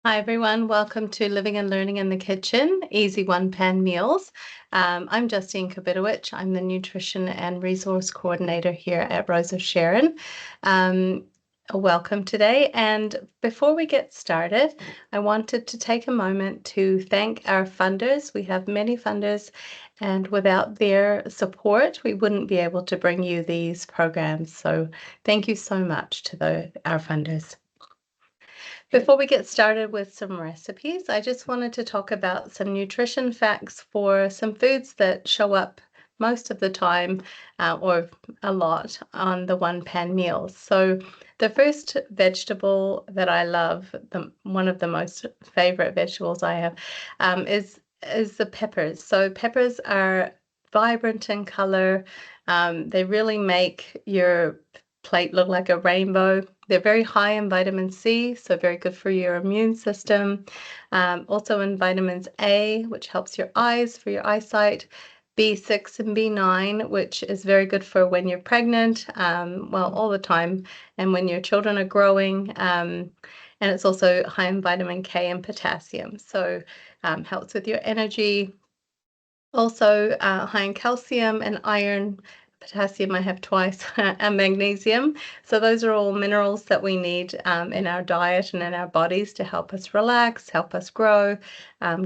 Hi everyone, welcome to Living and Learning in the Kitchen, Easy One Pan Meals. I'm Justine Kabitowicz. I'm the Nutrition and Resource Coordinator here at Rose of Sharon. Welcome today. And before we get started, I wanted to take a moment to thank our funders. We have many funders, and without their support, we wouldn't be able to bring you these programs. So thank you so much to our funders. Before we get started with some recipes, I just wanted to talk about some nutrition facts for some foods that show up most of the time or a lot on the one pan meals. So the first vegetable that I love, one of the most favorite vegetables I have, is the peppers. So peppers are vibrant in color. They really make your plate look like a rainbow. They're very high in vitamin C, so very good for your immune system. Also in vitamins A, which helps your eyes, for your eyesight. B6 and B9, which is very good for when you're pregnant, well, all the time, and when your children are growing. And it's also high in vitamin K and potassium, so helps with your energy. Also high in calcium and iron. Potassium I have twice, and magnesium. So those are all minerals that we need in our diet and in our bodies to help us relax, help us grow,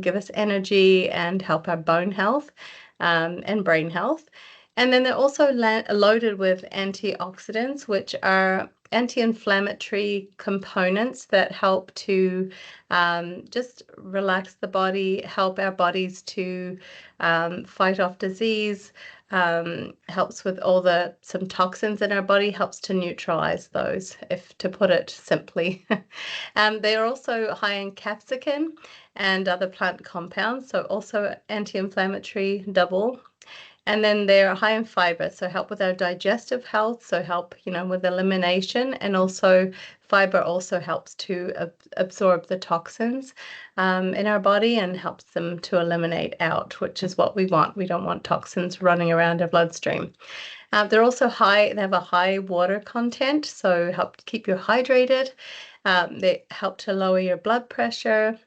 give us energy, and help our bone health and brain health. And then they're also loaded with antioxidants, which are anti-inflammatory components that help to just relax the body, help our bodies to fight off disease, helps with some toxins in our body, helps to neutralize those, if to put it simply. They are also high in capsaicin and other plant compounds, so also anti-inflammatory double. And then they're high in fiber, so help with our digestive health, so help, with elimination, and also fiber also helps to absorb the toxins in our body and helps them to eliminate out, which is what we want. We don't want toxins running around our bloodstream. They're also they have a high water content, so help keep you hydrated. They help to lower your blood pressure.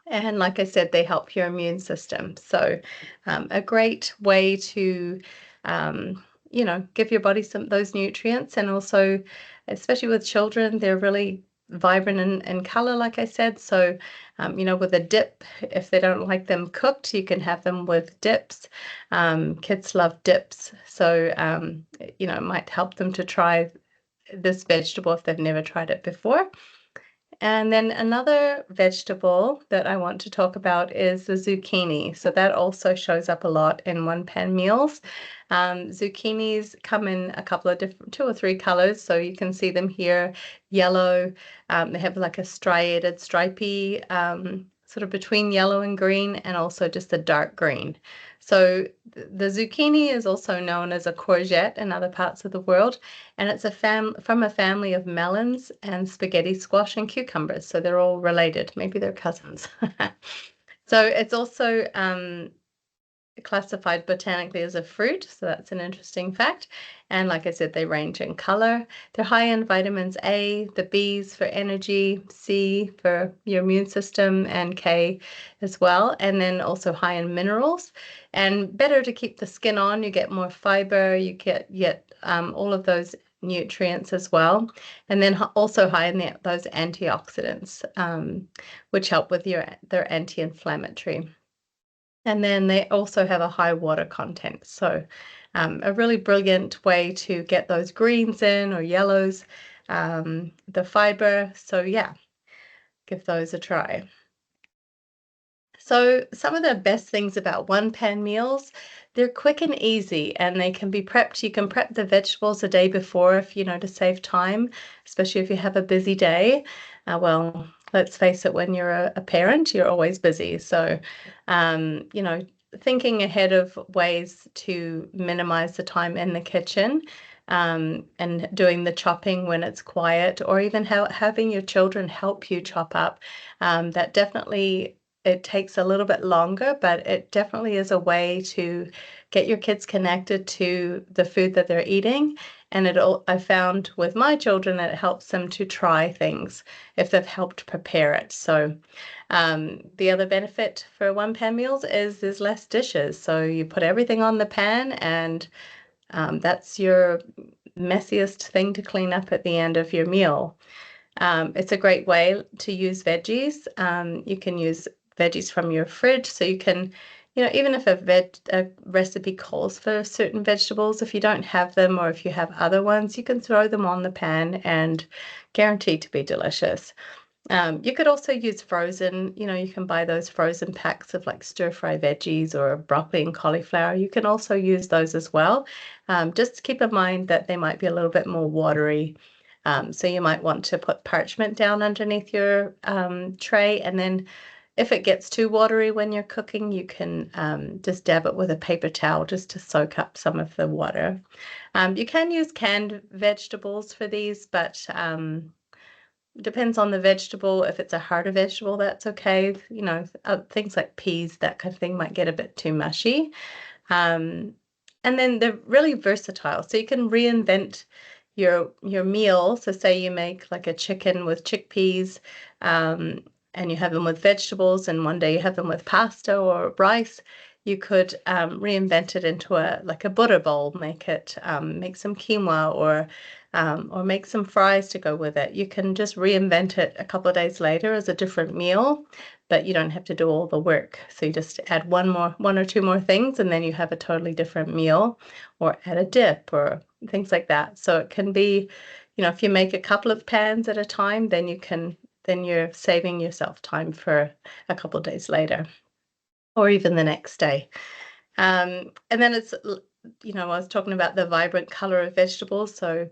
And like I said, they help your immune system. So a great way to, give your body those nutrients. And also, especially with children, they're really vibrant in color, like I said. So, with a dip, if they don't like them cooked, you can have them with dips. Kids love dips. So, it might help them to try this vegetable if they've never tried it before. And then another vegetable that I want to talk about is the zucchini. So that also shows up a lot in one pan meals. Zucchinis come in a couple of different, 2 or 3 colors. So you can see them here, yellow. They have like a striated, stripy, sort of between yellow and green, and also just a dark green. So the zucchini is also known as a courgette in other parts of the world, and it's from a family of melons and spaghetti squash and cucumbers. So they're all related. Maybe they're cousins. So it's also classified botanically as a fruit, so that's an interesting fact. And like I said, they range in color. They're high in vitamins A, the B's for energy, C for your immune system, and K as well. And then also high in minerals. And better to keep the skin on. You get more fiber. You get all of those nutrients as well. And then also high in those antioxidants, which help with their anti-inflammatory. And then they also have a high water content. So a really brilliant way to get those greens in or yellows, the fiber. So yeah, give those a try. So some of the best things about one pan meals, they're quick and easy, and they can be prepped. You can prep the vegetables the day before if to save time, especially if you have a busy day. Well, let's face it, when you're a parent, you're always busy. So, thinking ahead of ways to minimize the time in the kitchen, and doing the chopping when it's quiet, or even having your children help you chop up, that definitely it takes a little bit longer, but it definitely is a way to get your kids connected to the food that they're eating. And I found with my children, it helps them to try things if they've helped prepare it. So the other benefit for one-pan meals is there's less dishes. So you put everything on the pan, and that's your messiest thing to clean up at the end of your meal. It's a great way to use veggies. You can use veggies from your fridge, so you can, even if a recipe calls for certain vegetables, if you don't have them or if you have other ones, you can throw them on the pan and guaranteed to be delicious. You could also use frozen, you can buy those frozen packs of like stir-fry veggies or broccoli and cauliflower. You can also use those as well. Just keep in mind that they might be a little bit more watery. So you might want to put parchment down underneath your tray, and then if it gets too watery when you're cooking, you can just dab it with a paper towel just to soak up some of the water. You can use canned vegetables for these, but depends on the vegetable. If it's a harder vegetable, that's okay. Things like peas, that kind of thing might get a bit too mushy. And then they're really versatile. So you can reinvent your meal. So say you make like a chicken with chickpeas, and you have them with vegetables, and one day you have them with pasta or rice. You could reinvent it into a butter bowl, make some quinoa, or make some fries to go with it. You can just reinvent it a couple of days later as a different meal, but you don't have to do all the work. So you just add one or two more things, and then you have a totally different meal, or add a dip or things like that. So it can be, if you make a couple of pans at a time, then you're saving yourself time for a couple of days later, or even the next day. And then it's, I was talking about the vibrant color of vegetables. So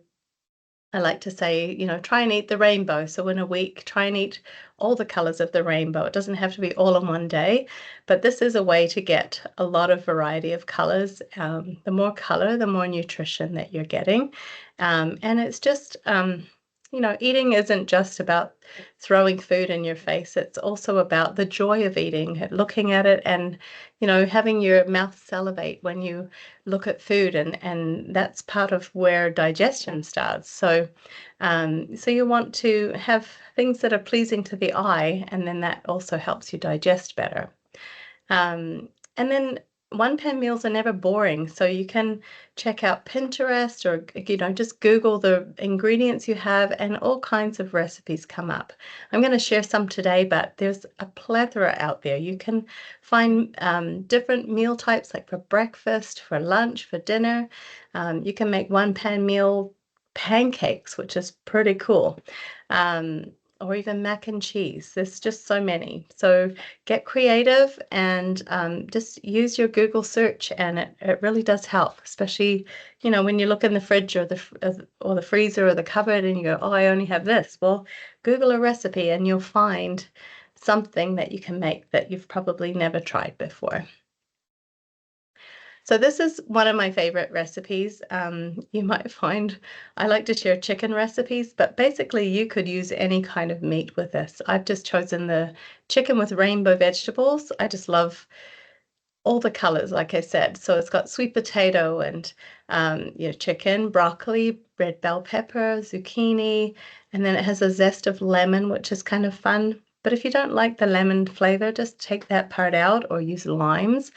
I like to say, try and eat the rainbow. So in a week, try and eat all the colors of the rainbow. It doesn't have to be all in one day, but this is a way to get a lot of variety of colors. The more color, the more nutrition that you're getting. And it's just, eating isn't just about throwing food in your face. It's also about the joy of eating, looking at it, and, having your mouth salivate when you look at food, and that's part of where digestion starts. So you want to have things that are pleasing to the eye, and then that also helps you digest better. And then one-pan meals are never boring, so you can check out Pinterest, or just Google the ingredients you have, and all kinds of recipes come up. I'm going to share some today, but there's a plethora out there. You can find different meal types, like for breakfast, for lunch, for dinner. You can make one-pan meal pancakes, which is pretty cool. Or even mac and cheese. There's just so many. So get creative, and just use your Google search, and it really does help, especially, when you look in the fridge or the freezer or the cupboard and you go, oh, I only have this. Well, Google a recipe and you'll find something that you can make that you've probably never tried before. So this is one of my favorite recipes. You might find I like to share chicken recipes, but basically you could use any kind of meat with this. I've just chosen the chicken with rainbow vegetables. I just love all the colors, like I said. So it's got sweet potato and chicken, broccoli, red bell pepper, zucchini, and then it has a zest of lemon, which is kind of fun. But if you don't like the lemon flavor, just take that part out or use limes.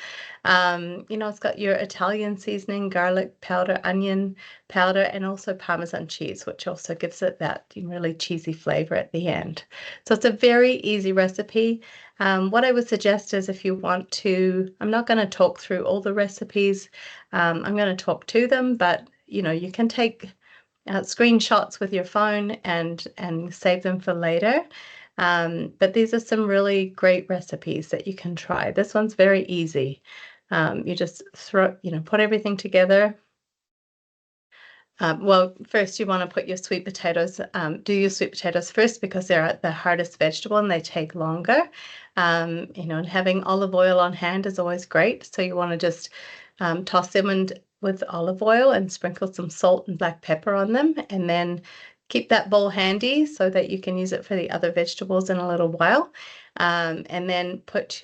It's got your Italian seasoning, garlic powder, onion powder, and also Parmesan cheese, which also gives it that really cheesy flavor at the end. So it's a very easy recipe. What I would suggest is, if you want to, I'm not going to talk through all the recipes. I'm going to talk to them, but you can take screenshots with your phone and save them for later. But these are some really great recipes that you can try. This one's very easy. You just put everything together. Well, first you want to put your sweet potatoes, do your sweet potatoes first, because they're the hardest vegetable and they take longer. And having olive oil on hand is always great. So you want to just toss them with olive oil and sprinkle some salt and black pepper on them, and then keep that bowl handy so that you can use it for the other vegetables in a little while. And then put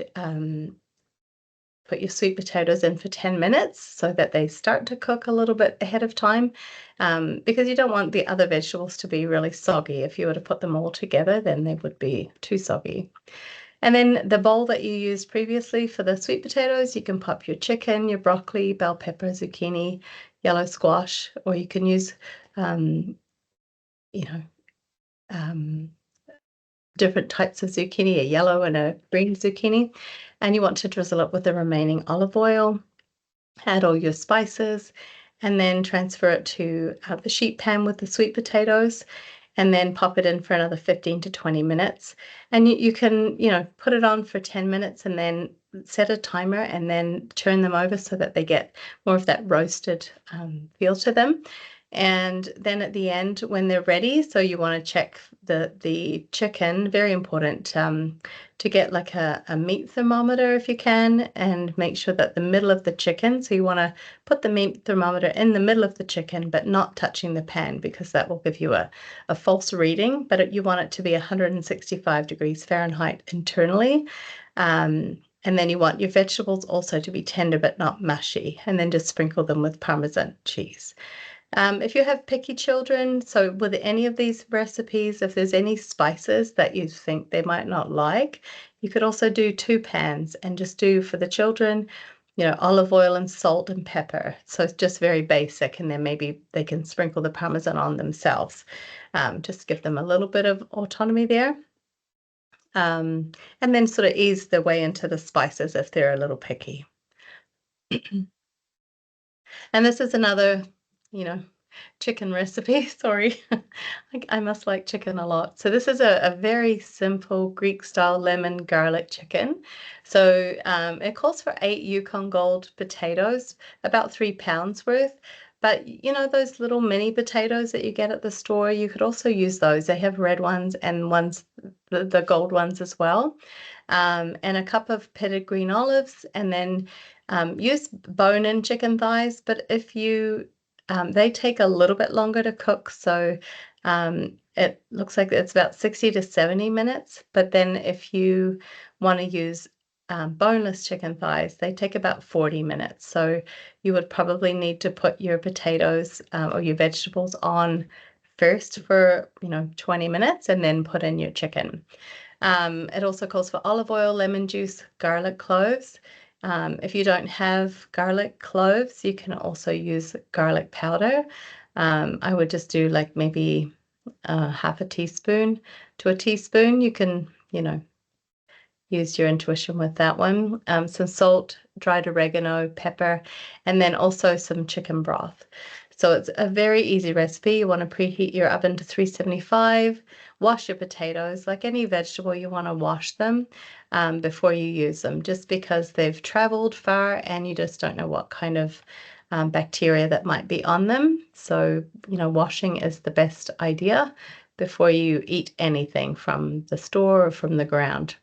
your sweet potatoes in for 10 minutes so that they start to cook a little bit ahead of time, because you don't want the other vegetables to be really soggy. If you were to put them all together, then they would be too soggy. And then the bowl that you used previously for the sweet potatoes, you can pop your chicken, your broccoli, bell pepper, zucchini, yellow squash, or you can use, you know, different types of zucchini, a yellow and a green zucchini. And you want to drizzle it with the remaining olive oil, add all your spices, and then transfer it to the sheet pan with the sweet potatoes, and then pop it in for another 15 to 20 minutes. And you can, put it on for 10 minutes and then set a timer and then turn them over so that they get more of that roasted feel to them. And then at the end, when they're ready, so you want to check the chicken, very important, to get like a meat thermometer if you can, and make sure that the middle of the chicken, so you want to put the meat thermometer in the middle of the chicken, but not touching the pan, because that will give you a false reading, but you want it to be 165 degrees Fahrenheit internally. And then you want your vegetables also to be tender but not mushy, and then just sprinkle them with Parmesan cheese. If you have picky children, so with any of these recipes, if there's any spices that you think they might not like, you could also do 2 pans and just do for the children, olive oil and salt and pepper. So it's just very basic, and then maybe they can sprinkle the Parmesan on themselves. Just give them a little bit of autonomy there. And then sort of ease their way into the spices if they're a little picky. And this is another, chicken recipe. Sorry, I must like chicken a lot. So this is a very simple Greek style lemon garlic chicken. So it calls for 8 Yukon Gold potatoes, about 3 pounds worth. But those little mini potatoes that you get at the store, you could also use those. They have red ones and the gold ones as well. And a cup of pitted green olives, and then use bone-in chicken thighs. But if you they take a little bit longer to cook, so it looks like it's about 60 to 70 minutes. But then if you want to use boneless chicken thighs, they take about 40 minutes. So you would probably need to put your potatoes or your vegetables on first for 20 minutes, and then put in your chicken. It also calls for olive oil, lemon juice, garlic cloves. If you don't have garlic cloves, you can also use garlic powder. I would just do like maybe half a teaspoon to a teaspoon. You can, use your intuition with that one. Some salt, dried oregano, pepper, and then also some chicken broth. So it's a very easy recipe. You want to preheat your oven to 375. Wash your potatoes. Like any vegetable, you want to wash them before you use them, just because they've traveled far and you just don't know what kind of bacteria that might be on them. So, washing is the best idea before you eat anything from the store or from the ground.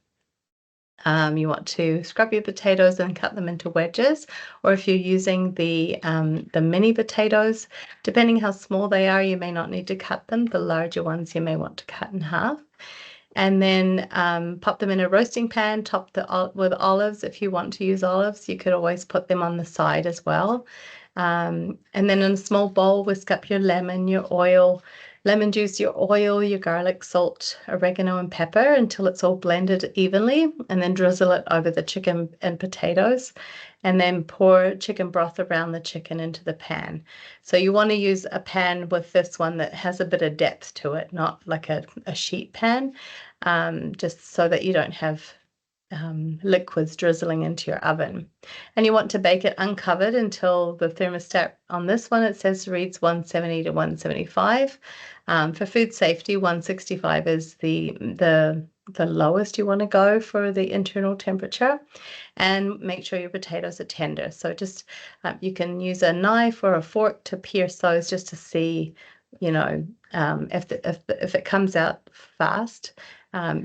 You want to scrub your potatoes and cut them into wedges, or if you're using the mini potatoes, depending how small they are, you may not need to cut them. The larger ones you may want to cut in half. And then pop them in a roasting pan, top with olives. If you want to use olives, you could always put them on the side as well. And then in a small bowl, whisk up your lemon, your oil, lemon juice, your oil, your garlic, salt, oregano, and pepper until it's all blended evenly, and then drizzle it over the chicken and potatoes, and then pour chicken broth around the chicken into the pan. So you want to use a pan with this one that has a bit of depth to it, not like a sheet pan, just so that you don't have liquids drizzling into your oven. And you want to bake it uncovered until the thermostat on this one, it says reads 170 to 175. For food safety, 165 is the lowest you want to go for the internal temperature, and make sure your potatoes are tender. So just you can use a knife or a fork to pierce those just to see, if it comes out fast,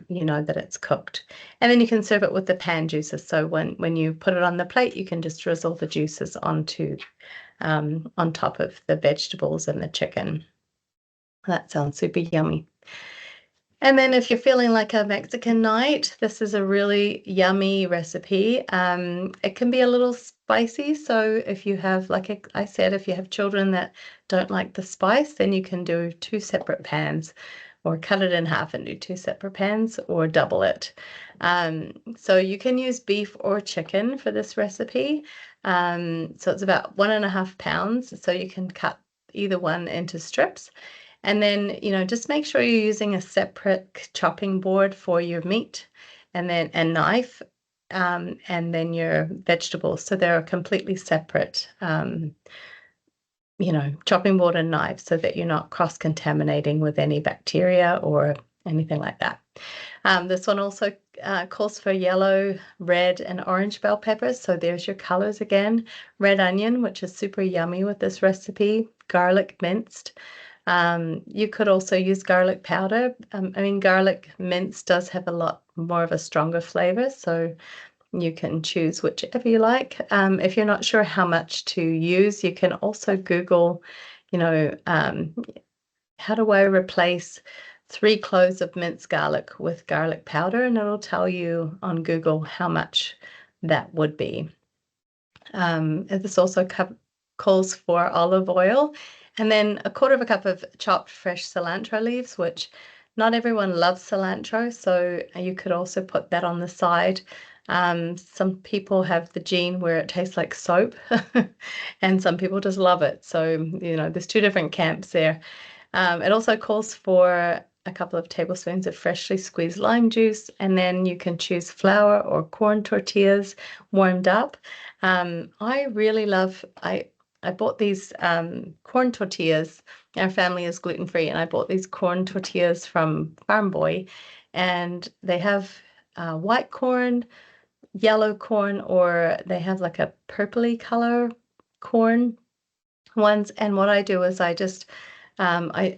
you know that it's cooked. And then you can serve it with the pan juices. So when you put it on the plate, you can just drizzle the juices onto on top of the vegetables and the chicken. That sounds super yummy. And then if you're feeling like a Mexican night, this is a really yummy recipe. It can be a little spicy, so if you have, like I said, if you have children that don't like the spice, then you can do 2 separate pans, or cut it in half and do 2 separate pans, or double it. So you can use beef or chicken for this recipe. So it's about 1.5 pounds, so you can cut either one into strips. And then, just make sure you're using a separate chopping board for your meat and then a knife, and then your vegetables. So they're a completely separate, chopping board and knife, so that you're not cross-contaminating with any bacteria or anything like that. This one also calls for yellow, red, and orange bell peppers. So there's your colors again. Red onion, which is super yummy with this recipe. Garlic minced. You could also use garlic powder. Garlic minced does have a lot more of a stronger flavor, so you can choose whichever you like. If you're not sure how much to use, you can also Google, how do I replace 3 cloves of minced garlic with garlic powder, and it'll tell you on Google how much that would be. This also calls for olive oil, and then 1/4 cup of chopped fresh cilantro leaves, which not everyone loves cilantro, so you could also put that on the side. Some people have the gene where it tastes like soap, and some people just love it. So, there's 2 different camps there. It also calls for a couple of tablespoons of freshly squeezed lime juice, and then you can choose flour or corn tortillas warmed up. I really love, I bought these corn tortillas. Our family is gluten-free, and I bought these corn tortillas from Farm Boy, and they have white corn, yellow corn, or they have like a purpley color corn ones. And what I do is I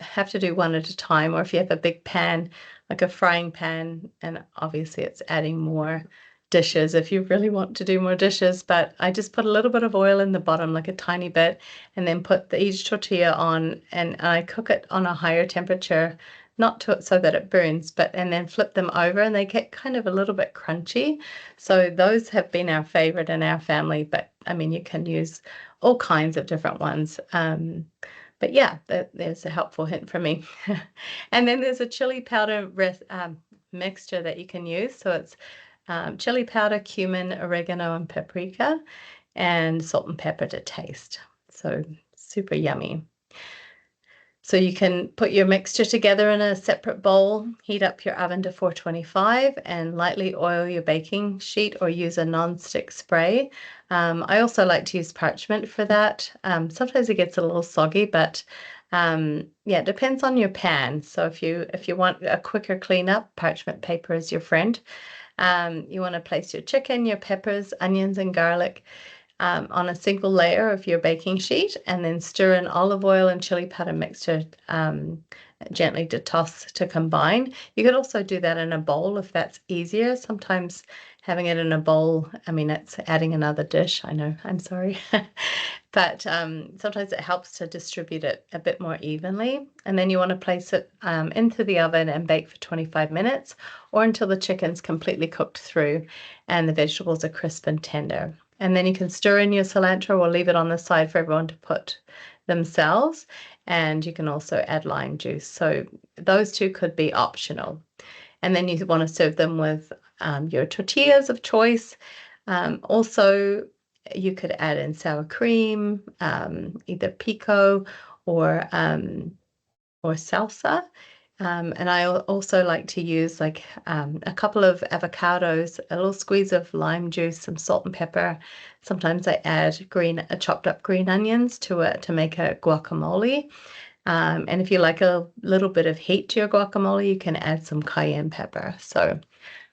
have to do one at a time, or if you have a big pan, like a frying pan, and obviously it's adding more dishes if you really want to do more dishes, but I just put a little bit of oil in the bottom, like a tiny bit, and then put each tortilla on, and I cook it on a higher temperature, not so that it burns, and then flip them over, and they get kind of a little bit crunchy. So those have been our favorite in our family, but you can use all kinds of different ones. But yeah, there's a helpful hint from me. And then there's a chili powder mixture that you can use. So it's chili powder, cumin, oregano, and paprika, and salt and pepper to taste. So super yummy. So you can put your mixture together in a separate bowl, heat up your oven to 425, and lightly oil your baking sheet or use a non-stick spray. I also like to use parchment for that. Sometimes it gets a little soggy, but yeah, it depends on your pan. So if you want a quicker cleanup, parchment paper is your friend. You want to place your chicken, your peppers, onions, and garlic on a single layer of your baking sheet, and then stir in olive oil and chili powder mixture gently to toss to combine. You could also do that in a bowl if that's easier. Sometimes having it in a bowl, it's adding another dish. I know, I'm sorry. But sometimes it helps to distribute it a bit more evenly. And then you want to place it into the oven and bake for 25 minutes, or until the chicken's completely cooked through and the vegetables are crisp and tender. And then you can stir in your cilantro or leave it on the side for everyone to put themselves. And you can also add lime juice. So those 2 could be optional. And then you want to serve them with your tortillas of choice. Also, you could add in sour cream, either pico or salsa. And I also like to use a couple of avocados, a little squeeze of lime juice, some salt and pepper. Sometimes I add chopped up green onions to make a guacamole. And if you like a little bit of heat to your guacamole, you can add some cayenne pepper. So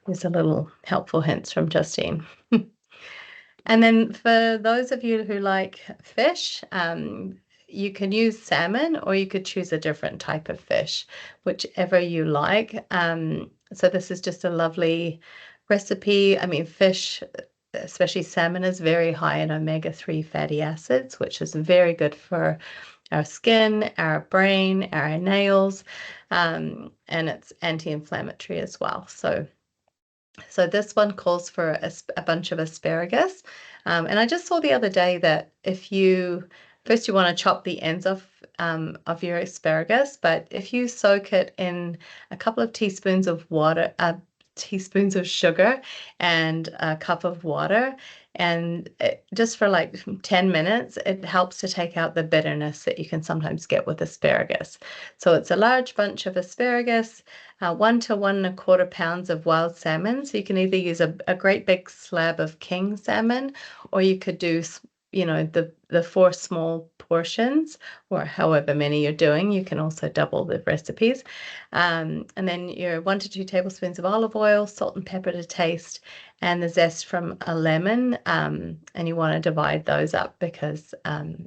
there's a little helpful hints from Justine. And then for those of you who like fish, you can use salmon, or you could choose a different type of fish, whichever you like. So this is just a lovely recipe. Fish, especially salmon, is very high in omega-3 fatty acids, which is very good for our skin, our brain, our nails, and it's anti-inflammatory as well. So this one calls for a bunch of asparagus. And I just saw the other day that if you first you want to chop the ends of your asparagus, but if you soak it in a couple of teaspoons of water, teaspoons of sugar and a cup of water, and just for like 10 minutes, it helps to take out the bitterness that you can sometimes get with asparagus. So it's a large bunch of asparagus, 1 to 1 1/4 pounds of wild salmon. So you can either use a great big slab of king salmon, or you could do, you know, the 4 small portions, or however many you're doing. You can also double the recipes. And then your 1 to 2 tablespoons of olive oil, salt and pepper to taste, and the zest from a lemon. And you want to divide those up because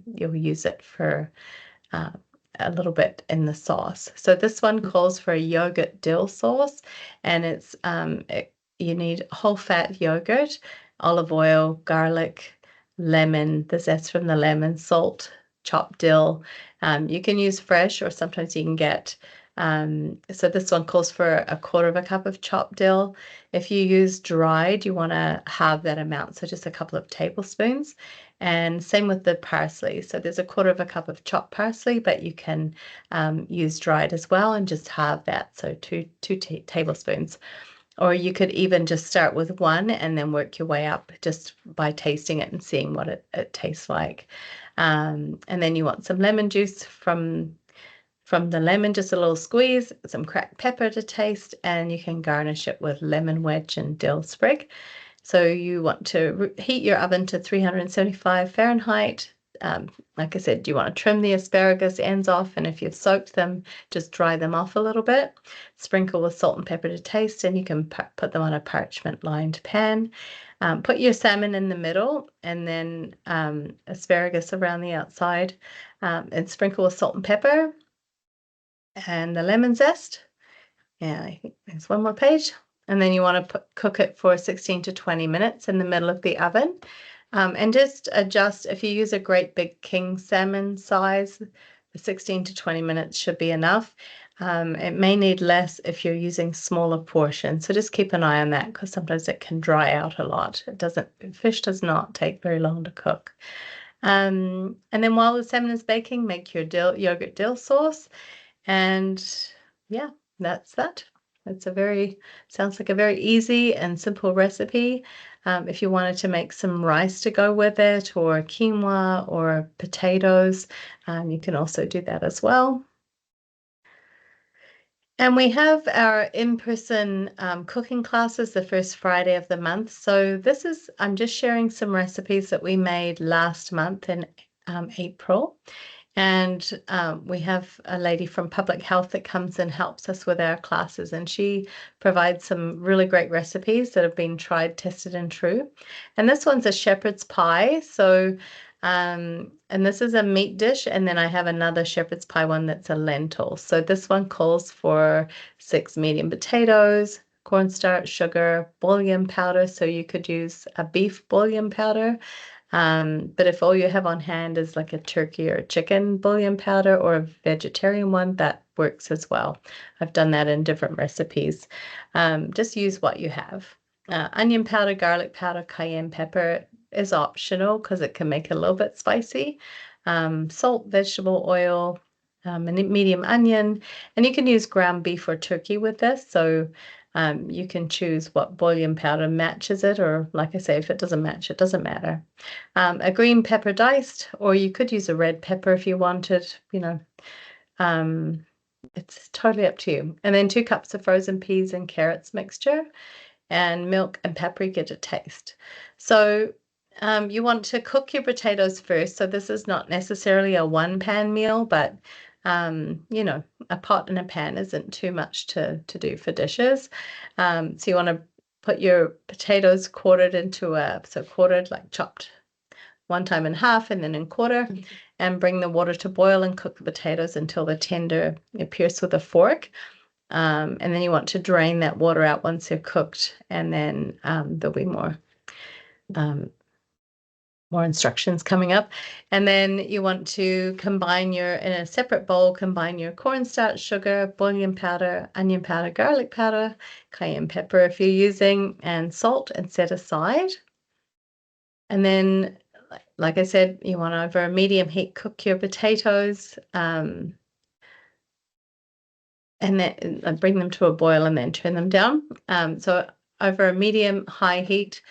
you'll use it for a little bit in the sauce. So this one calls for a yogurt dill sauce, and it's you need whole fat yogurt, olive oil, garlic, lemon, the zest from the lemon, salt, chopped dill. You can use fresh, or sometimes you can get. So this one calls for 1/4 cup of chopped dill. If you use dried, you want to have that amount, so just a couple of tablespoons. And same with the parsley. So there's 1/4 cup of chopped parsley, but you can use dried as well and just have that. So two tablespoons. Or you could even just start with 1 and then work your way up just by tasting it and seeing what it tastes like. And then you want some lemon juice from the lemon, just a little squeeze, some cracked pepper to taste, and you can garnish it with lemon wedge and dill sprig. So you want to heat your oven to 375 Fahrenheit. Like I said, you want to trim the asparagus ends off, and if you've soaked them, just dry them off a little bit. Sprinkle with salt and pepper to taste, and you can put them on a parchment-lined pan. Put your salmon in the middle, and then asparagus around the outside, and sprinkle with salt and pepper and the lemon zest. Yeah, I think there's one more page. And then you want to cook it for 16 to 20 minutes in the middle of the oven. And just adjust, if you use a great big king salmon size, 16 to 20 minutes should be enough. It may need less if you're using smaller portions. So just keep an eye on that, because sometimes it can dry out a lot. Fish does not take very long to cook. And then while the salmon is baking, make your yogurt dill sauce. And yeah, that's that. Sounds like a very easy and simple recipe. If you wanted to make some rice to go with it, or quinoa or potatoes, you can also do that as well. And we have our in-person cooking classes the first Friday of the month. So I'm just sharing some recipes that we made last month in April. And we have a lady from Public Health that comes and helps us with our classes, and she provides some really great recipes that have been tried, tested, and true. And this one's a shepherd's pie. So, and this is a meat dish, and then I have another shepherd's pie one that's a lentil. So this one calls for 6 medium potatoes, cornstarch, sugar, bouillon powder. So you could use a beef bouillon powder. But if all you have on hand is like a turkey or chicken bouillon powder, or a vegetarian one, that works as well. I've done that in different recipes. Just use what you have. Onion powder, garlic powder, cayenne pepper is optional because it can make it a little bit spicy. Salt, vegetable oil, a medium onion, and you can use ground beef or turkey with this. So you can choose what bouillon powder matches it, or like I say, if it doesn't match, it doesn't matter. A green pepper diced, or you could use a red pepper if you wanted, it's totally up to you. And then 2 cups of frozen peas and carrots mixture, and milk and paprika to taste. So you want to cook your potatoes first. So this is not necessarily a 1-pan meal, but a pot and a pan isn't too much to do for dishes. So you want to put your potatoes quartered like chopped 1 time in half and then in quarter, and bring the water to boil and cook the potatoes until they're tender. You pierce with a fork. And then you want to drain that water out once they're cooked, and then there'll be more more instructions coming up. And then you want to combine in a separate bowl, combine your cornstarch, sugar, bouillon powder, onion powder, garlic powder, cayenne pepper if you're using, and salt, and set aside. And then, like I said, you want over a medium heat cook your potatoes, and then bring them to a boil and then turn them down. So over a medium high heat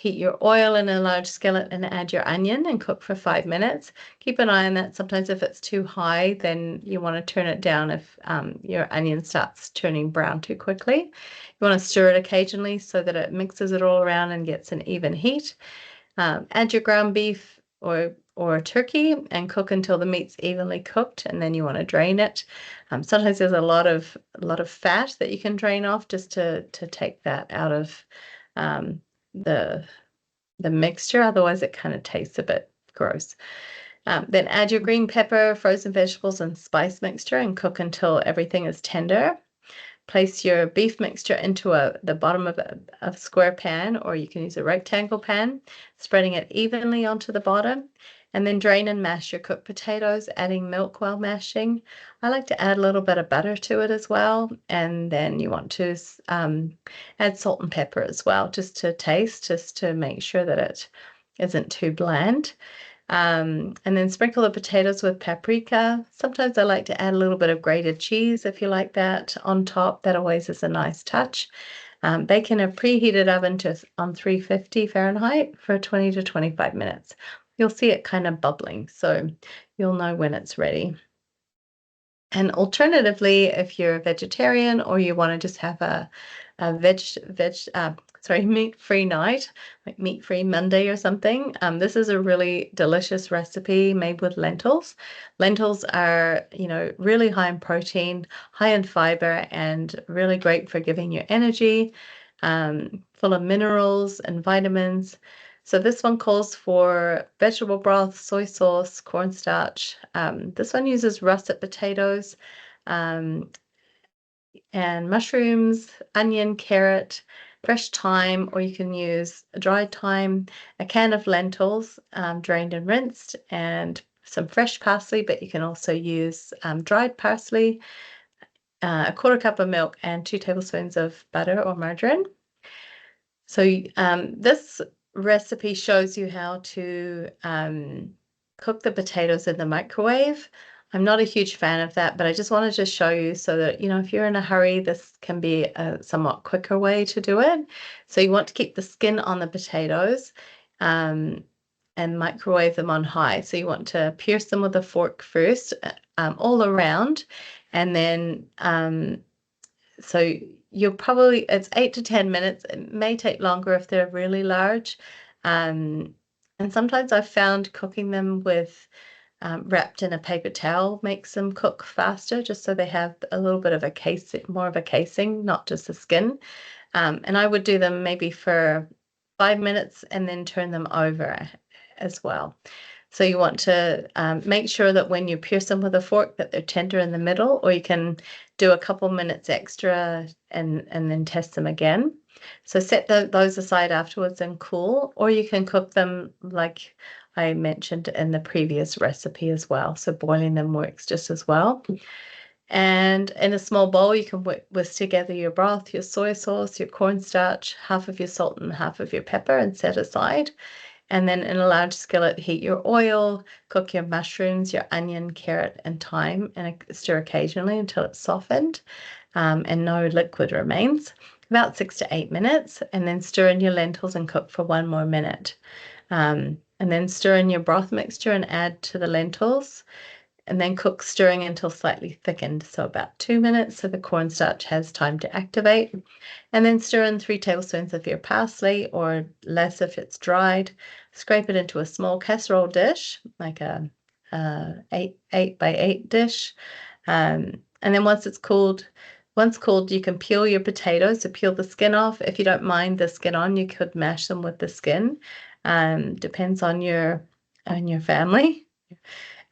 your oil in a large skillet and add your onion and cook for 5 minutes. Keep an eye on that. Sometimes if it's too high, then you want to turn it down if your onion starts turning brown too quickly. You want to stir it occasionally so that it mixes it all around and gets an even heat. Add your ground beef or turkey and cook until the meat's evenly cooked, and then you want to drain it. Sometimes there's a lot of fat that you can drain off just to take that out of the mixture. Otherwise, it kind of tastes a bit gross. Then add your green pepper, frozen vegetables, and spice mixture and cook until everything is tender. Place your beef mixture into the bottom of a square pan, or you can use a rectangle pan, spreading it evenly onto the bottom, and then drain and mash your cooked potatoes, adding milk while mashing. I like to add a little bit of butter to it as well, and then you want to add salt and pepper as well, just to taste, just to make sure that it isn't too bland. And then sprinkle the potatoes with paprika. Sometimes I like to add a little bit of grated cheese if you like that on top. That always is a nice touch. Bake in a preheated oven on 350 Fahrenheit for 20 to 25 minutes. You'll see it kind of bubbling, so you'll know when it's ready. And alternatively, if you're a vegetarian or you want to just have a meat-free night, like meat-free Monday or something, this is a really delicious recipe made with lentils. Lentils are, really high in protein, high in fiber, and really great for giving you energy, full of minerals and vitamins. So this one calls for vegetable broth, soy sauce, cornstarch. This one uses russet potatoes, and mushrooms, onion, carrot, fresh thyme, or you can use dried thyme, a can of lentils, drained and rinsed, and some fresh parsley, but you can also use dried parsley, a quarter cup of milk, and 2 tablespoons of butter or margarine. So this recipe shows you how to cook the potatoes in the microwave. I'm not a huge fan of that, but I just wanted to show you so that, if you're in a hurry, this can be a somewhat quicker way to do it. So you want to keep the skin on the potatoes and microwave them on high. So you want to pierce them with a fork first, all around, and then so it's 8 to 10 minutes. It may take longer if they're really large. And sometimes I've found cooking them with wrapped in a paper towel makes them cook faster, just so they have a little bit of more of a casing, not just the skin. And I would do them maybe for 5 minutes and then turn them over as well. So you want to make sure that when you pierce them with a fork that they're tender in the middle, or you can do a couple minutes extra and then test them again. So set those aside afterwards and cool, or you can cook them like I mentioned in the previous recipe as well. So boiling them works just as well. And in a small bowl, you can whisk together your broth, your soy sauce, your cornstarch, half of your salt and half of your pepper, and set aside. And then in a large skillet, heat your oil, cook your mushrooms, your onion, carrot, and thyme, and stir occasionally until it's softened and no liquid remains. About 6 to 8 minutes, and then stir in your lentils and cook for 1 more minute. And then stir in your broth mixture and add to the lentils, and then cook, stirring until slightly thickened, so about 2 minutes, so the cornstarch has time to activate. And then stir in 3 tablespoons of your parsley, or less if it's dried. Scrape it into a small casserole dish, like a 8 by 8 dish. And then once cooled, you can peel your potatoes. So peel the skin off. If you don't mind the skin on, you could mash them with the skin. Depends on your family.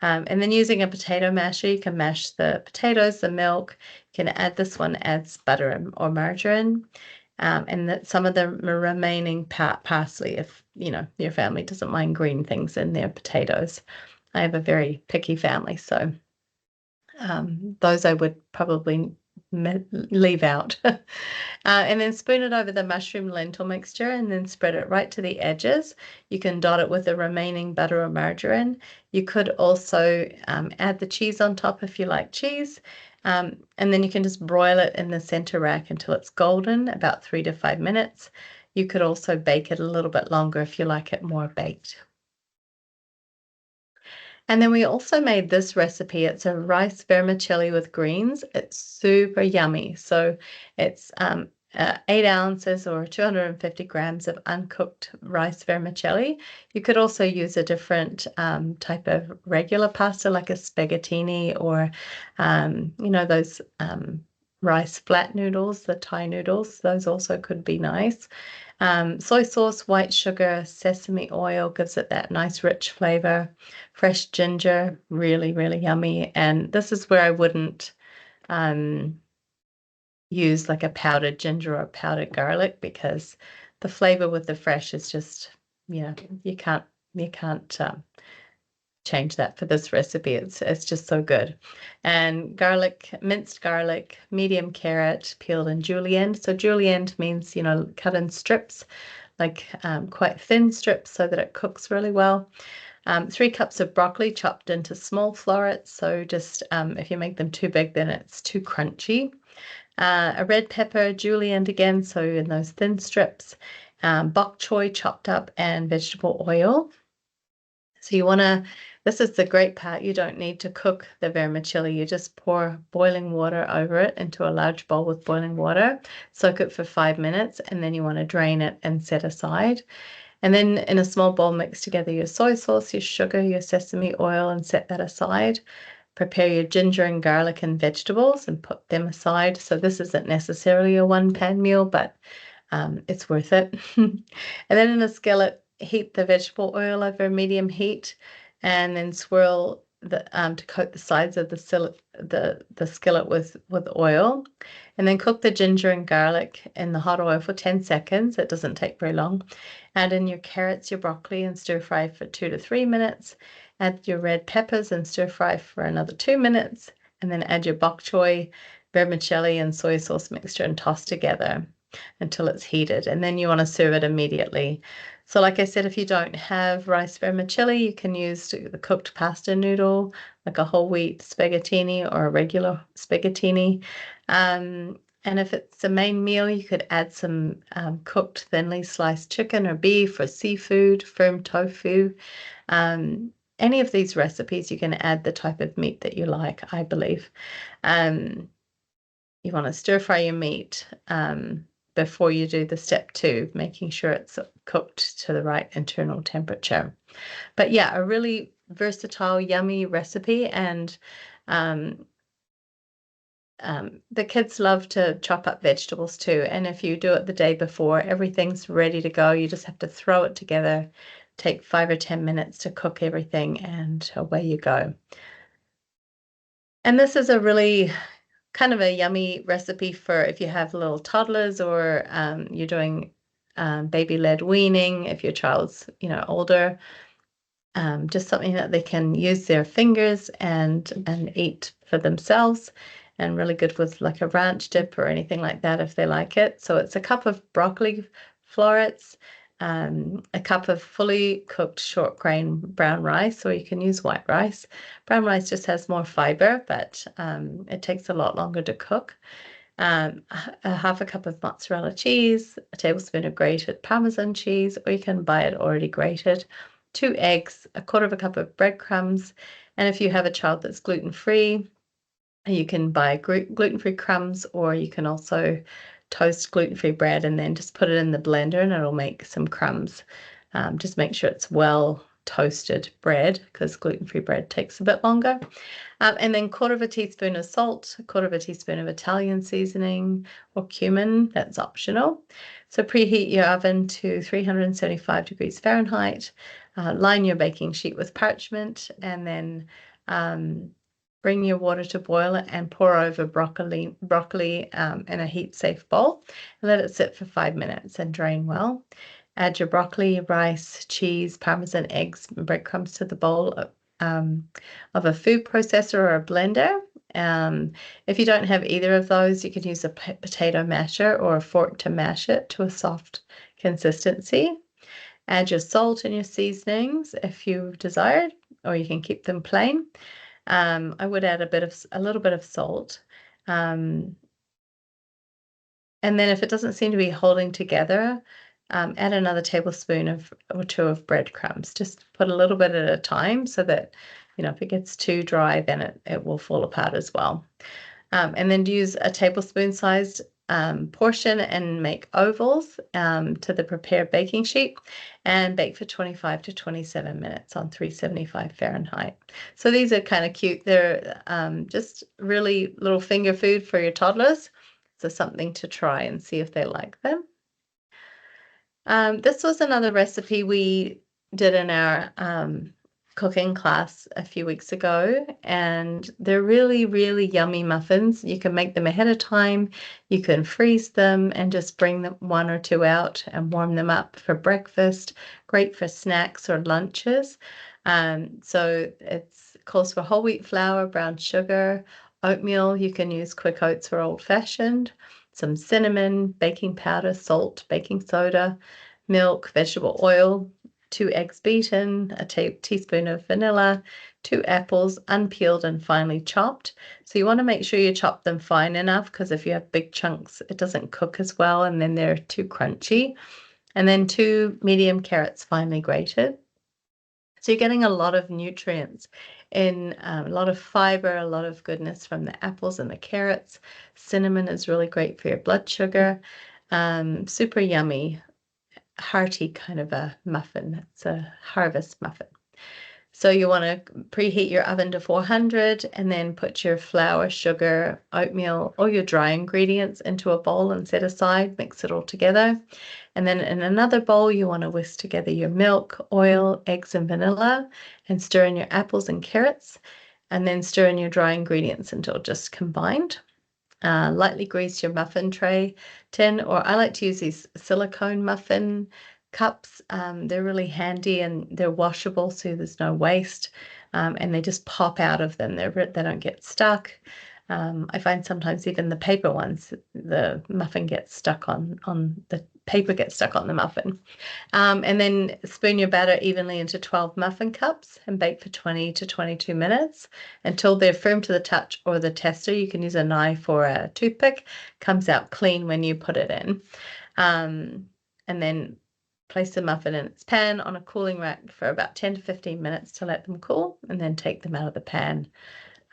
And then using a potato masher, you can mash the potatoes, the milk. You can add adds butter or margarine. and that some of the remaining parsley, if your family doesn't mind green things in their potatoes. I have a very picky family, so those I would probably leave out. And then spoon it over the mushroom lentil mixture and then spread it right to the edges. You can dot it with the remaining butter or margarine. You could also add the cheese on top if you like cheese. And then you can just broil it in the center rack until it's golden, about 3 to 5 minutes. You could also bake it a little bit longer if you like it more baked. And then we also made this recipe. It's a rice vermicelli with greens. It's super yummy. So it's 8 ounces or 250 grams of uncooked rice vermicelli. You could also use a different type of regular pasta like a spaghettini or, those rice flat noodles, the Thai noodles. Those also could be nice. Soy sauce, white sugar, sesame oil gives it that nice rich flavor. Fresh ginger, really, really yummy. And this is where I wouldn't use like a powdered ginger or powdered garlic because the flavor with the fresh is just, you can't change that for this recipe. It's just so good. And garlic, minced garlic, medium carrot, peeled and julienne. So julienne means, cut in strips, like quite thin strips so that it cooks really well. 3 cups of broccoli chopped into small florets. So just if you make them too big, then it's too crunchy. A red pepper, julienne again, so in those thin strips. Bok choy chopped up and vegetable oil. So you want to, this is the great part, you don't need to cook the vermicelli. You just pour boiling water over it into a large bowl with boiling water, soak it for 5 minutes, and then you want to drain it and set aside. And then in a small bowl, mix together your soy sauce, your sugar, your sesame oil, and set that aside. Prepare your ginger and garlic and vegetables and put them aside. So this isn't necessarily a one-pan meal, but it's worth it. And then in a skillet, heat the vegetable oil over medium heat and then swirl to coat the sides of the skillet with oil. And then cook the ginger and garlic in the hot oil for 10 seconds. It doesn't take very long. Add in your carrots, your broccoli, and stir fry for 2 to 3 minutes. Add your red peppers and stir fry for another 2 minutes. And then add your bok choy, vermicelli, and soy sauce mixture and toss together until it's heated. And then you want to serve it immediately. So like I said, if you don't have rice vermicelli, you can use the cooked pasta noodle, like a whole wheat spaghettini or a regular spaghettini. And if it's a main meal, you could add some cooked thinly sliced chicken or beef or seafood, firm tofu. Any of these recipes, you can add the type of meat that you like, I believe. You want to stir fry your meat before you do the step 2, making sure it's cooked to the right internal temperature. But yeah, a really versatile, yummy recipe. And the kids love to chop up vegetables too. And if you do it the day before, everything's ready to go. You just have to throw it together, take 5 or 10 minutes to cook everything, and away you go. And this is a really kind of a yummy recipe for if you have little toddlers or you're doing baby-led weaning, if your child's older. Just something that they can use their fingers and eat for themselves, and really good with like a ranch dip or anything like that if they like it. So it's a cup of broccoli florets, a cup of fully cooked short grain brown rice, or you can use white rice. Brown rice just has more fiber, but it takes a lot longer to cook. A half a cup of mozzarella cheese, a tablespoon of grated Parmesan cheese, or you can buy it already grated. 2 eggs, a quarter of a cup of breadcrumbs, and if you have a child that's gluten-free, you can buy gluten-free crumbs, or you can also toast gluten-free bread and then just put it in the blender and it'll make some crumbs. Just make sure it's well toasted bread because gluten-free bread takes a bit longer. And then 1/4 teaspoon of salt, 1/4 teaspoon of Italian seasoning or cumin, that's optional. So preheat your oven to 375 degrees Fahrenheit. Line your baking sheet with parchment, and then bring your water to boil and pour over broccoli in a heat-safe bowl. Let it sit for 5 minutes and drain well. Add your broccoli, rice, cheese, parmesan, eggs, and breadcrumbs to the bowl of a food processor or a blender. If you don't have either of those, you can use a potato masher or a fork to mash it to a soft consistency. Add your salt and your seasonings if you desired, or you can keep them plain. I would add a little bit of salt. And then if it doesn't seem to be holding together, add another tablespoon or two of breadcrumbs. Just put a little bit at a time so that, if it gets too dry, then it will fall apart as well. And then use a tablespoon-sized portion and make ovals to the prepared baking sheet and bake for 25 to 27 minutes on 375 Fahrenheit. So these are kind of cute. They're just really little finger food for your toddlers. So something to try and see if they like them. This was another recipe we did in our cooking class a few weeks ago, and they're really, really yummy muffins. You can make them ahead of time. You can freeze them and just bring them 1 or 2 out and warm them up for breakfast. Great for snacks or lunches. So it calls for whole wheat flour, brown sugar, oatmeal. You can use quick oats or old-fashioned, some cinnamon, baking powder, salt, baking soda, milk, vegetable oil, 2 eggs beaten, a teaspoon of vanilla, 2 apples unpeeled and finely chopped. So you want to make sure you chop them fine enough, because if you have big chunks, it doesn't cook as well and then they're too crunchy. And then 2 medium carrots finely grated. So you're getting a lot of nutrients in, a lot of fiber, a lot of goodness from the apples and the carrots. Cinnamon is really great for your blood sugar. Super yummy, hearty kind of a muffin. It's a harvest muffin. So you want to preheat your oven to 400 and then put your flour, sugar, oatmeal, all your dry ingredients into a bowl and set aside. Mix it all together. And then in another bowl, you want to whisk together your milk, oil, eggs, and vanilla, and stir in your apples and carrots, and then stir in your dry ingredients until just combined. Lightly grease your muffin tray tin, or I like to use these silicone muffin cups. They're really handy and they're washable, so there's no waste, and they just pop out of them. They don't get stuck. I find sometimes even the paper ones, the muffin gets stuck on the paper gets stuck on the muffin. And then spoon your batter evenly into 12 muffin cups and bake for 20 to 22 minutes until they're firm to the touch or the tester. You can use a knife or a toothpick. Comes out clean when you put it in. And then place the muffin in its pan on a cooling rack for about 10 to 15 minutes to let them cool, and then take them out of the pan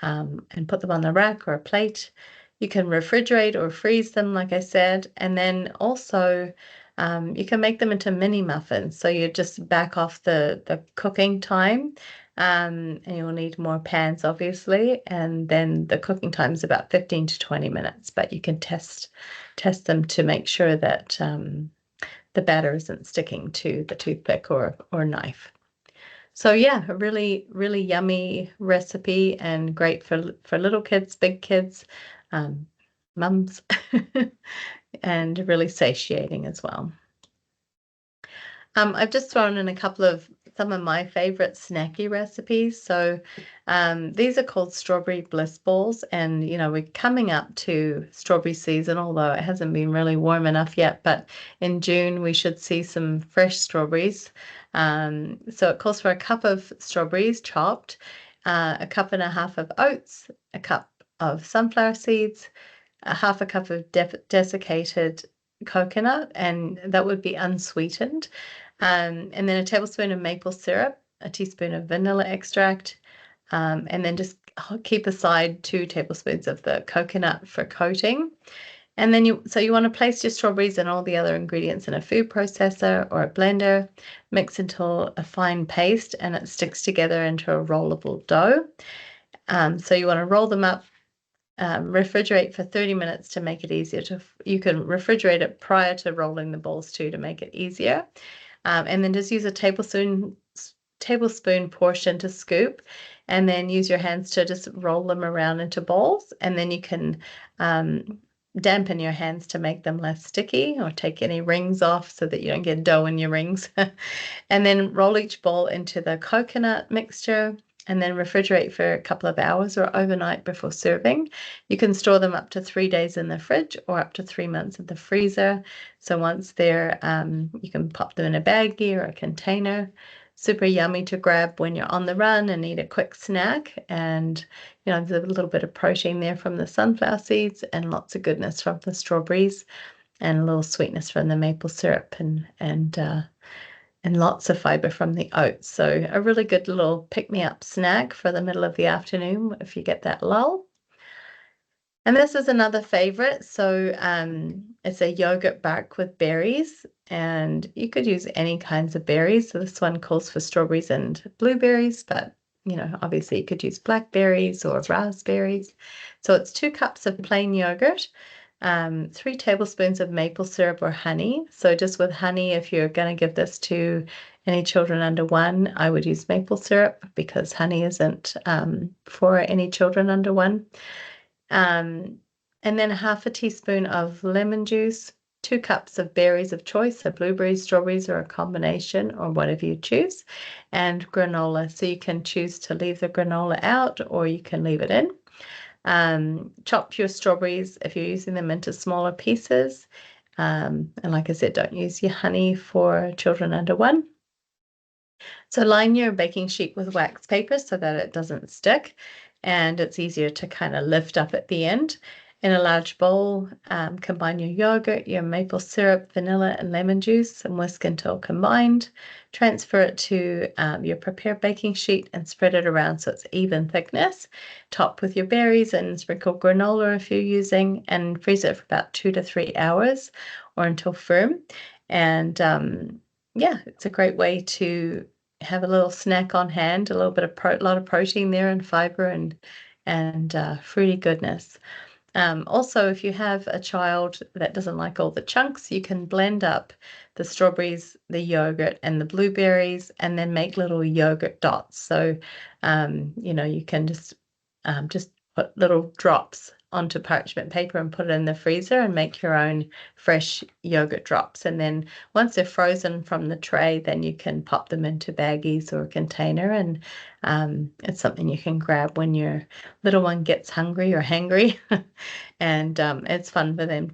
and put them on the rack or a plate. You can refrigerate or freeze them, like I said, and then also you can make them into mini muffins. So you just back off the cooking time, and you'll need more pans, obviously, and then the cooking time is about 15 to 20 minutes, but you can test them to make sure that the batter isn't sticking to the toothpick or knife. So yeah, a really, really yummy recipe and great for little kids, big kids, mums, and really satiating as well. I've just thrown in a couple of some of my favorite snacky recipes. So these are called strawberry bliss balls, and we're coming up to strawberry season, although it hasn't been really warm enough yet, but in June we should see some fresh strawberries. So it calls for a cup of strawberries chopped, a cup and a half of oats, a cup of sunflower seeds, a half a cup of desiccated coconut, and that would be unsweetened, and then a tablespoon of maple syrup, a teaspoon of vanilla extract, and then just keep aside 2 tablespoons of the coconut for coating. And then you want to place your strawberries and all the other ingredients in a food processor or a blender, mix until a fine paste and it sticks together into a rollable dough. So you want to roll them up, refrigerate for 30 minutes to make it easier you can refrigerate it prior to rolling the balls too to make it easier. And then just use a tablespoon tablespoon portion to scoop, and then use your hands to just roll them around into balls, and then you can dampen your hands to make them less sticky, or take any rings off so that you don't get dough in your rings. And then roll each ball into the coconut mixture, and then refrigerate for a couple of hours or overnight before serving. You can store them up to 3 days in the fridge or up to 3 months in the freezer. So once they're, you can pop them in a baggie or a container. Super yummy to grab when you're on the run and need a quick snack. And, you know, there's a little bit of protein there from the sunflower seeds, and lots of goodness from the strawberries, and a little sweetness from the maple syrup, and lots of fiber from the oats. So a really good little pick-me-up snack for the middle of the afternoon if you get that lull. And this is another favorite. So it's a yogurt bark with berries, and you could use any kinds of berries. So this one calls for strawberries and blueberries, but you know, obviously you could use blackberries or raspberries. So it's 2 cups of plain yogurt, 3 tablespoons of maple syrup or honey. So just with honey, if you're going to give this to any children under 1, I would use maple syrup, because honey isn't for any children under 1. And then 1/2 teaspoon of lemon juice, 2 cups of berries of choice, so blueberries, strawberries, or a combination, or whatever you choose, and granola. So you can choose to leave the granola out, or you can leave it in. Chop your strawberries, if you're using them, into smaller pieces. And like I said, don't use your honey for children under 1. So line your baking sheet with wax paper so that it doesn't stick, and it's easier to kind of lift up at the end. In a large bowl, combine your yogurt, your maple syrup, vanilla, and lemon juice, and whisk until combined. Transfer it to your prepared baking sheet and spread it around so it's even thickness. Top with your berries and sprinkle granola if you're using, and freeze it for about 2 to 3 hours or until firm. And yeah, it's a great way to have a little snack on hand, a little bit of lot of protein there, and fiber, and fruity goodness. Also, if you have a child that doesn't like all the chunks, you can blend up the strawberries, the yogurt, and the blueberries, and then make little yogurt dots. So, you know, you can just put little drops onto parchment paper and put it in the freezer and make your own fresh yogurt drops. And then once they're frozen from the tray, then you can pop them into baggies or a container, and it's something you can grab when your little one gets hungry or hangry. And it's fun for them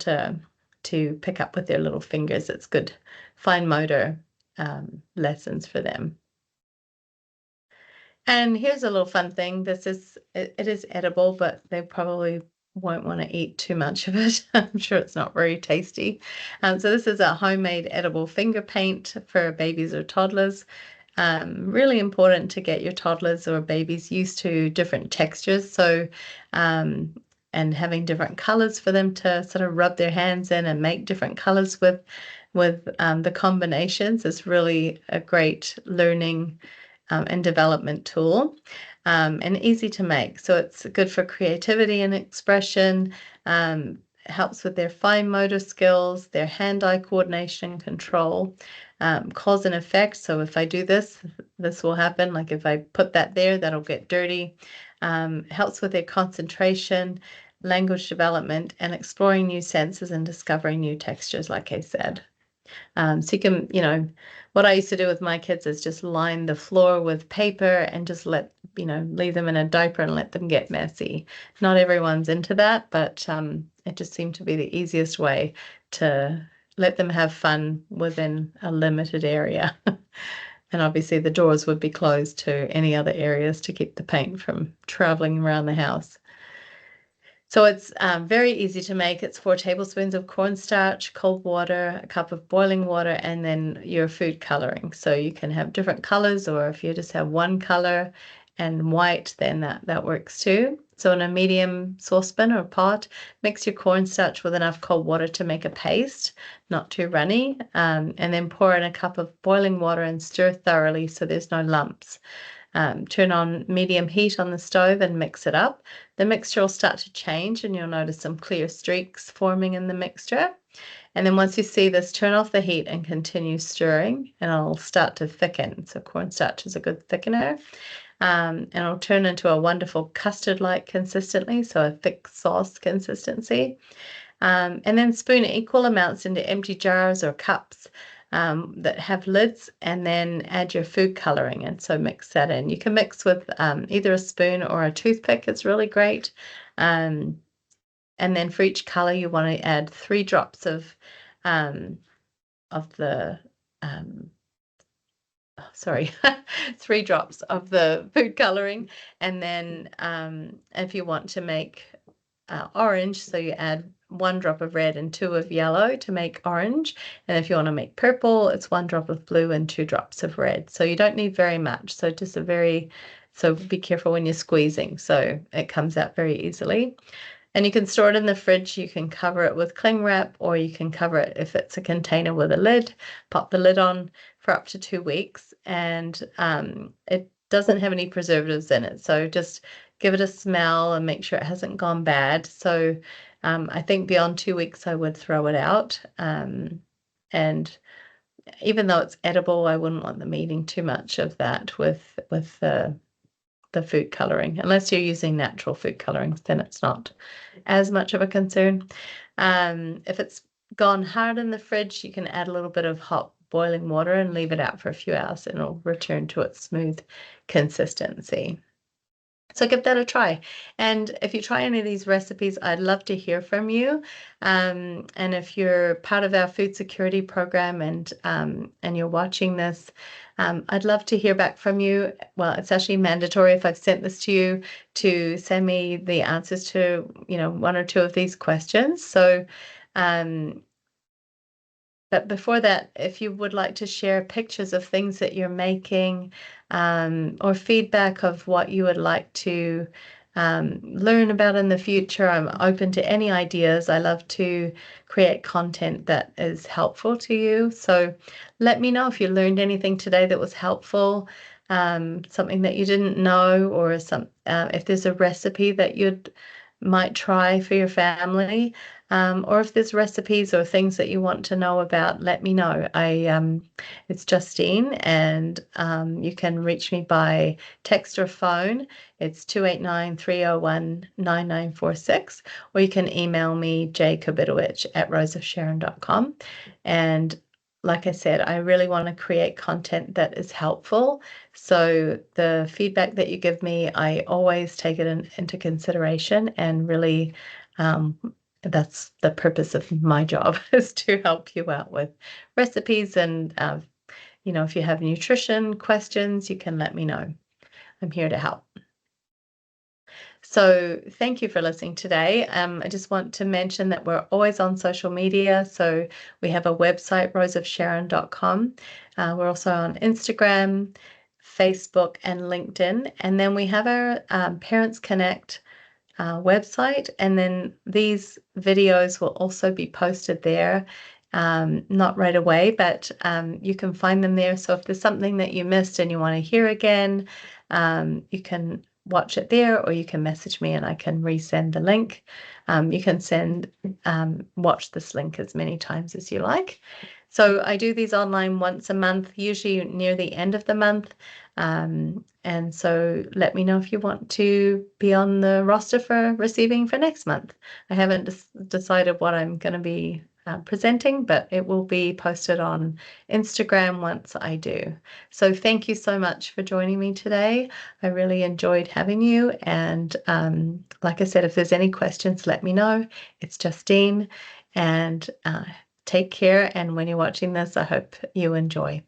to pick up with their little fingers. It's good fine motor lessons for them. And here's a little fun thing. It is edible, but they probably won't want to eat too much of it. I'm sure it's not very tasty. So this is a homemade edible finger paint for babies or toddlers. Really important to get your toddlers or babies used to different textures. So, and having different colors for them to sort of rub their hands in and make different colors with the combinations is really a great learning and development tool, and easy to make. So it's good for creativity and expression, helps with their fine motor skills, their hand-eye coordination and control, cause and effect. So if I do this, this will happen. Like if I put that there, that'll get dirty. Helps with their concentration, language development, and exploring new senses and discovering new textures, like I said. So you can, you know, what I used to do with my kids is just line the floor with paper and just leave them in a diaper and let them get messy. Not everyone's into that, but it just seemed to be the easiest way to let them have fun within a limited area. And obviously the doors would be closed to any other areas to keep the paint from traveling around the house. So it's very easy to make. It's 4 tablespoons of cornstarch, cold water, a cup of boiling water, and then your food coloring. So you can have different colors, or if you just have one color and white, then that works too. So in a medium saucepan or pot, mix your cornstarch with enough cold water to make a paste, not too runny, and then pour in a cup of boiling water and stir thoroughly so there's no lumps. Turn on medium heat on the stove and mix it up. The mixture will start to change and you'll notice some clear streaks forming in the mixture. And then once you see this, turn off the heat and continue stirring, and it'll start to thicken. So cornstarch is a good thickener. And it'll turn into a wonderful custard-like consistency, so a thick sauce consistency. And then spoon equal amounts into empty jars or cups that have lids, and then add your food coloring, and so mix that in. You can mix with either a spoon or a toothpick. It's really great. And then for each color, you want to add 3 drops of the 3 drops of the food coloring. And then if you want to make orange, so you add 1 drop of red and 2 of yellow to make orange. And if you want to make purple, it's 1 drop of blue and 2 drops of red. So you don't need very much. So just so be careful when you're squeezing, so it comes out very easily. And you can store it in the fridge. You can cover it with cling wrap, or you can cover it if it's a container with a lid, pop the lid on for up to 2 weeks. And it doesn't have any preservatives in it. So just give it a smell and make sure it hasn't gone bad. So I think beyond 2 weeks, I would throw it out. And even though it's edible, I wouldn't want them eating too much of that with the food coloring. Unless you're using natural food colorings, then it's not as much of a concern. If it's gone hard in the fridge, you can add a little bit of hot boiling water and leave it out for a few hours, and it'll return to its smooth consistency. So give that a try. And if you try any of these recipes, I'd love to hear from you. And if you're part of our food security program and you're watching this, I'd love to hear back from you. Well, it's actually mandatory if I've sent this to you to send me the answers to 1 or 2 of these questions. So but before that, if you would like to share pictures of things that you're making, or feedback of what you would like to learn about in the future, I'm open to any ideas. I love to create content that is helpful to you. So let me know if you learned anything today that was helpful, something that you didn't know, or if there's a recipe that you'd might try for your family, or if there's recipes or things that you want to know about, let me know. It's Justine, and you can reach me by text or phone. It's 289-301-9946, or you can email me jkobitowicz@roseofsharon.com. And like I said, I really want to create content that is helpful. So the feedback that you give me, I always take it into consideration, and really that's the purpose of my job, is to help you out with recipes. And if you have nutrition questions, you can let me know. I'm here to help. So thank you for listening today. I just want to mention that we're always on social media. So we have a website, roseofsharon.com. We're also on Instagram, Facebook, and LinkedIn. And then we have our Parents Connect website. And then these videos will also be posted there. Not right away, but you can find them there. So if there's something that you missed and you want to hear again, you can watch it there, or you can message me and I can resend the link. You can watch this link as many times as you like. So I do these online once a month, usually near the end of the month. And so let me know if you want to be on the roster for receiving for next month. I haven't decided what I'm going to be presenting, but it will be posted on Instagram once I do. So thank you so much for joining me today. I really enjoyed having you. And like I said, if there's any questions, let me know. It's Justine, and take care. And when you're watching this, I hope you enjoy.